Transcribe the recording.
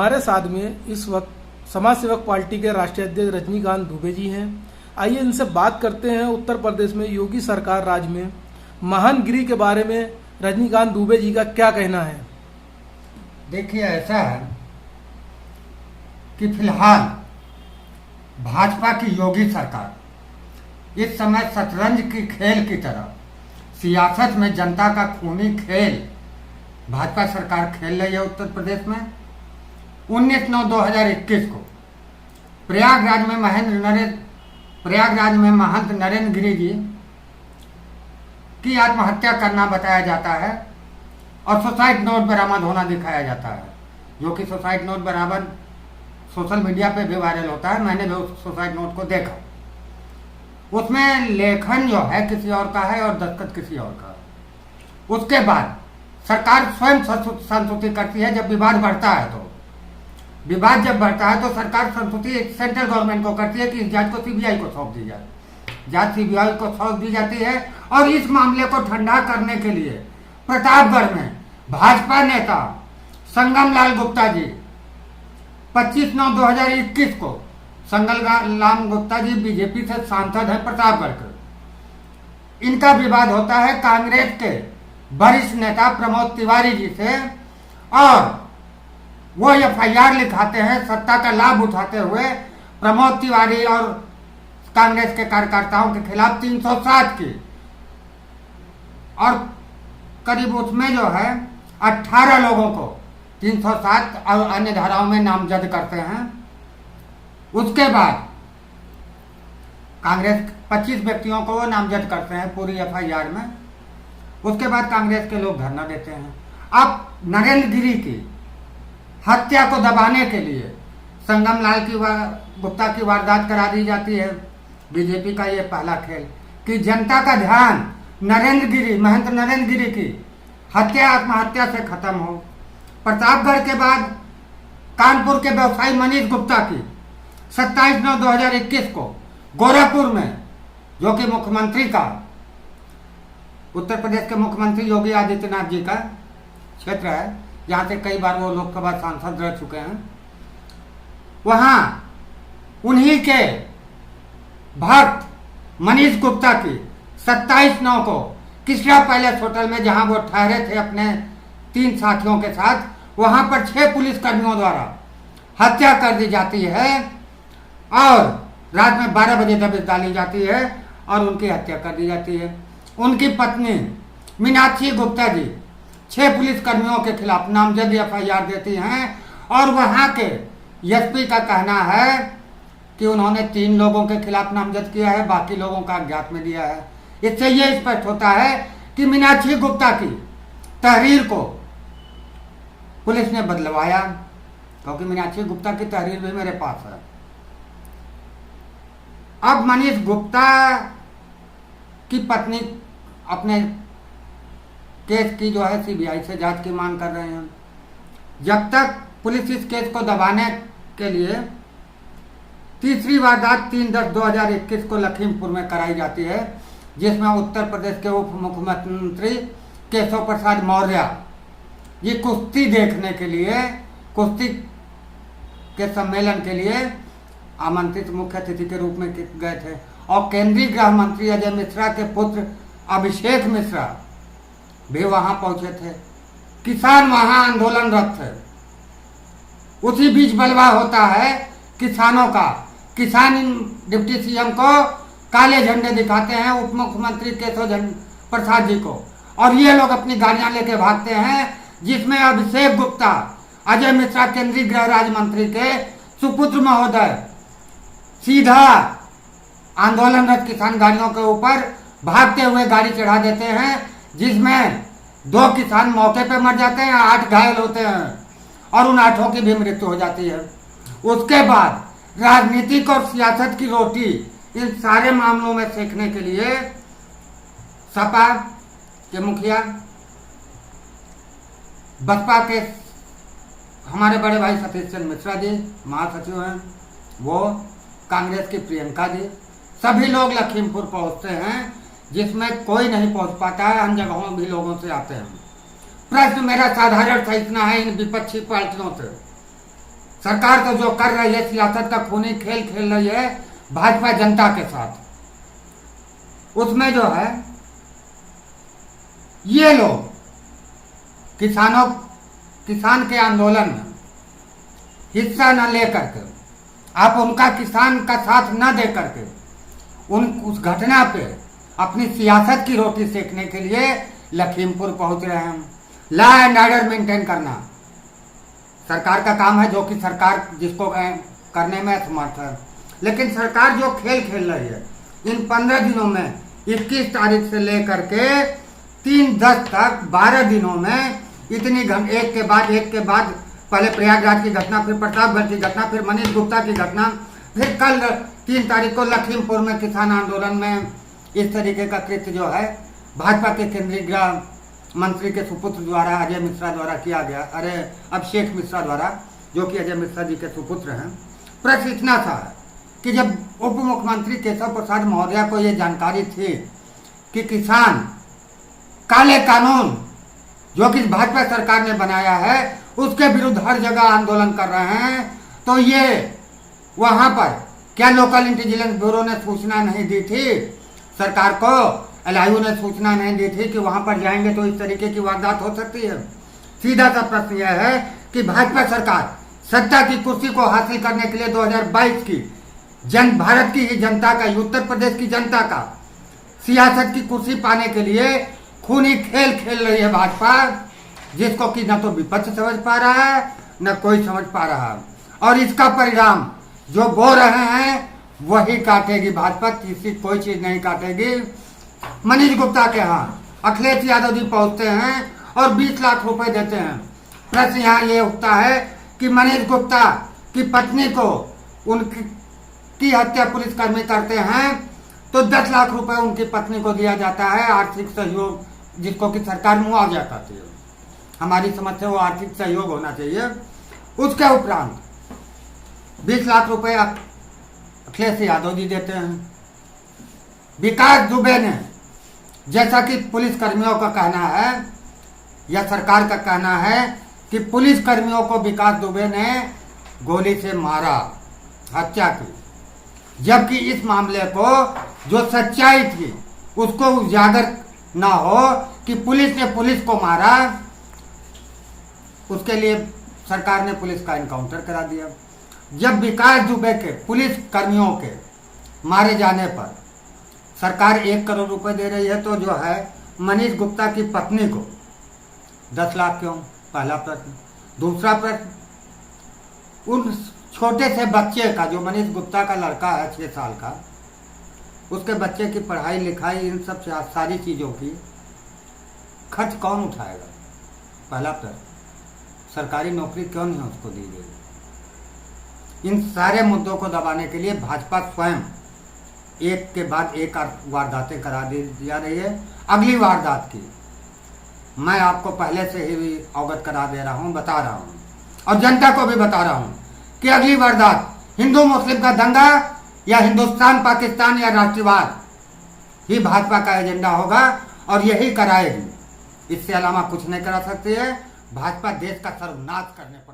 हमारे साथ में इस वक्त समाज सेवक पार्टी के राष्ट्रीय अध्यक्ष रजनीकांत दुबे जी हैं। आइए इनसे बात करते हैं उत्तर प्रदेश में योगी सरकार राज में महानगिरी के बारे में रजनीकांत दुबे जी का क्या कहना है। देखिए, ऐसा है कि फिलहाल भाजपा की योगी सरकार इस समय शतरंज की खेल की तरह सियासत में जनता का खूनी खेल भाजपा सरकार खेल रही है। उत्तर प्रदेश में 19/9/2021 को प्रयागराज में महंत नरेंद्र गिरि जी की आत्महत्या करना बताया जाता है और सुसाइड नोट बरामद होना दिखाया जाता है, जो कि सुसाइड नोट बरामद सोशल मीडिया पे भी वायरल होता है। मैंने भी उस सुसाइड नोट को देखा। उसमें लेखन जो है किसी और का है और दस्तखत किसी और का है। उसके बाद सरकार स्वयं संस्तुति करती है। जब विवाद बढ़ता है तो विवाद जब बढ़ता है तो सरकार संस्तुति सेंट्रल गवर्नमेंट को करती है कि इस जांच को सीबीआई को सौंप दी जाए। जांच सीबीआई को सौंप दी जाती है और इस मामले को ठंडा करने के लिए प्रतापगढ़ में भाजपा नेता संगम लाल गुप्ता जी 25/9/2021 को संगम लाल गुप्ता जी बीजेपी से सांसद है प्रतापगढ़ के। इनका विवाद होता है कांग्रेस के वरिष्ठ नेता प्रमोद तिवारी जी से और वो एफआईआर लिखाते हैं सत्ता का लाभ उठाते हुए प्रमोद तिवारी और कांग्रेस के कार्यकर्ताओं के खिलाफ 307 की, और करीब उसमें जो है 18 लोगों को 307 और अन्य धाराओं में नामजद करते हैं। उसके बाद कांग्रेस 25 व्यक्तियों को वो नामजद करते हैं पूरी एफआईआर में। उसके बाद कांग्रेस के लोग धरना देते हैं। अब नरेंद्र गिरि की हत्या को दबाने के लिए संगम लाल की गुप्ता की वारदात करा दी जाती है। बीजेपी का ये पहला खेल कि जनता का ध्यान महंत नरेंद्र गिरि की आत्महत्या से खत्म हो। प्रतापगढ़ के बाद कानपुर के व्यवसायी मनीष गुप्ता की 27/9/2021 को गोरखपुर में, जो कि मुख्यमंत्री का उत्तर प्रदेश के मुख्यमंत्री योगी आदित्यनाथ जी का क्षेत्र है, जहाँ से कई बार वो लोकसभा सांसद रह चुके हैं, वहाँ उन्हीं के भक्त मनीष गुप्ता की 27/9 को किसरा पैलेस होटल में, जहाँ वो ठहरे थे अपने 3 साथियों के साथ, वहाँ पर 6 पुलिसकर्मियों द्वारा हत्या कर दी जाती है और रात में 12 बजे दबिश डाली जाती है और उनकी हत्या कर दी जाती है। उनकी पत्नी मीनाक्षी गुप्ता जी 6 पुलिसकर्मियों के खिलाफ नामजद एफआईआर देती हैं और वहाँ के एसपी का कहना है कि उन्होंने 3 लोगों के खिलाफ नामजद किया है, बाकी लोगों का अज्ञात में दिया है। इससे यह स्पष्ट होता है कि मीनाक्षी गुप्ता की तहरीर को पुलिस ने बदलवाया, क्योंकि मीनाक्षी गुप्ता की तहरीर भी मेरे पास है। अब मनीष गुप्ता की पत्नी अपने केस की जो है सीबीआई से जांच की मांग कर रहे हैं। जब तक पुलिस इस केस को दबाने के लिए तीसरी वारदात 3/10/2021 को लखीमपुर में कराई जाती है, जिसमें उत्तर प्रदेश के उप मुख्यमंत्री केशव प्रसाद मौर्य ये कुश्ती देखने के लिए, कुश्ती के सम्मेलन के लिए आमंत्रित मुख्य अतिथि के रूप में गए थे और केंद्रीय गृह मंत्री अजय मिश्रा के पुत्र अभिषेक मिश्रा भी वहां पहुंचे थे। किसान वहां आंदोलनरत थे। उसी बीच बलवा होता है किसानों का। किसान डिप्टी सीएम को काले झंडे दिखाते हैं, उप मुख्यमंत्री केशव प्रसाद जी को, और ये लोग अपनी गाड़ियां लेके भागते हैं, जिसमें अभिषेक गुप्ता अजय मिश्रा केंद्रीय गृह राज्य मंत्री के सुपुत्र महोदय सीधा आंदोलनरत किसान गाड़ियों के ऊपर भागते हुए गाड़ी चढ़ा देते हैं, जिसमें 2 किसान मौके पे मर जाते हैं, 8 घायल होते हैं और उन 8 की भी मृत्यु हो जाती है। उसके बाद राजनीतिक और सियासत की रोटी इन सारे मामलों में सेकने के लिए सपा के मुखिया, बसपा के हमारे बड़े भाई सतीश चंद्र मिश्रा जी महासचिव हैं, वो कांग्रेस की प्रियंका जी, सभी लोग लखीमपुर पहुंचते हैं, जिसमें कोई नहीं पहुंच पाता है। अन्य जगहों भी लोगों से आते हैं। प्रश्न मेरा साधारण सा इतना है इन विपक्षी पार्टियों से सरकार तो जो कर रही है सियासत का खूनी खेल खेल रही है भाजपा जनता के साथ, उसमें जो है ये लोग किसान के आंदोलन में हिस्सा न लेकर के, आप उनका किसान का साथ न दे करके उस घटना पे अपनी सियासत की रोटी सेकने के लिए लखीमपुर पहुंच रहे हैं। लॉ एंड ऑर्डर मेंटेन करना सरकार का काम है, जो कि सरकार जिसको करने में असमर्थ है। लेकिन सरकार जो खेल खेल रही है इन 15 दिनों में, 21 तारीख से लेकर के 3/10 तक 12 दिनों में इतनी एक के बाद पहले प्रयागराज की घटना, फिर प्रतापगढ़ की घटना, फिर मनीष गुप्ता की घटना, फिर कल 3 तारीख को लखीमपुर में किसान आंदोलन में इस तरीके का कृत्य जो है भाजपा के केंद्रीय गृह मंत्री के सुपुत्र द्वारा, अजय मिश्रा द्वारा किया गया, अभिषेक मिश्रा द्वारा, जो कि अजय मिश्रा जी के सुपुत्र हैं। प्रश्न इतना था कि जब उप मुख्यमंत्री केशव प्रसाद मौर्य को ये जानकारी थी कि किसान काले कानून जो कि भाजपा सरकार ने बनाया है उसके विरुद्ध हर जगह आंदोलन कर रहे हैं, तो ये वहां पर क्या लोकल इंटेलिजेंस ब्यूरो ने सूचना नहीं दी थी सरकार को, एलआईयू ने सूचना नहीं दी थी कि वहां पर जाएंगे तो इस तरीके की वारदात हो सकती है। सीधा सा प्रश्न यह है कि भाजपा सरकार सत्ता की कुर्सी को हासिल करने के लिए 2022 की भारत की ही जनता का, उत्तर प्रदेश की जनता का सियासत की कुर्सी पाने के लिए खूनी खेल खेल रही है भाजपा, जिसको कि न तो विपक्ष समझ पा रहा है न कोई समझ पा रहा है। और इसका परिणाम जो बो रहे हैं वही काटेगी भाजपा, किसी कोई चीज नहीं काटेगी। मनीष गुप्ता के यहाँ अखिलेश यादव जी पहुंचते हैं और 20 लाख रुपए देते हैं। प्रश्न यहाँ ये उठता है कि मनीष गुप्ता की पत्नी को उनकी हत्या पुलिसकर्मी करते हैं तो 10 लाख रुपए उनकी पत्नी को दिया जाता है आर्थिक सहयोग, जिसको कि सरकार मुआवजा कहती है। हमारी समझ से वो आर्थिक सहयोग होना चाहिए। उसके उपरांत 20 लाख रुपए अखिलेश यादव जी देते हैं। विकास दुबे ने, जैसा कि पुलिस कर्मियों का कहना है या सरकार का कहना है कि पुलिस कर्मियों को विकास दुबे ने गोली से मारा, हत्या की, जबकि इस मामले को जो सच्चाई थी उसको उजागर ना हो कि पुलिस ने पुलिस को मारा, उसके लिए सरकार ने पुलिस का एनकाउंटर करा दिया। जब विकास दुबे के पुलिस कर्मियों के मारे जाने पर सरकार 1 करोड़ रुपए दे रही है, तो जो है मनीष गुप्ता की पत्नी को 10 लाख क्यों? पहला प्रश्न। दूसरा प्रश्न, उन छोटे से बच्चे का, जो मनीष गुप्ता का लड़का है 6 साल का, उसके बच्चे की पढ़ाई लिखाई, इन सब सारी चीज़ों की खर्च कौन उठाएगा? पहला प्रश्न। सरकारी नौकरी क्यों नहीं उसको दी गई? इन सारे मुद्दों को दबाने के लिए भाजपा स्वयं एक के बाद एक वारदातें करा दी जा रही है। अगली वारदात की मैं आपको पहले से ही अवगत करा दे रहा हूं, बता रहा हूं, और जनता को भी बता रहा हूं कि अगली वारदात हिंदू मुस्लिम का दंगा या हिंदुस्तान पाकिस्तान या राष्ट्रवाद ही भाजपा का एजेंडा होगा और यही कराएगी। इससे अलावा कुछ नहीं करा सकती है। भाजपा देश का सर्वनाश करने पर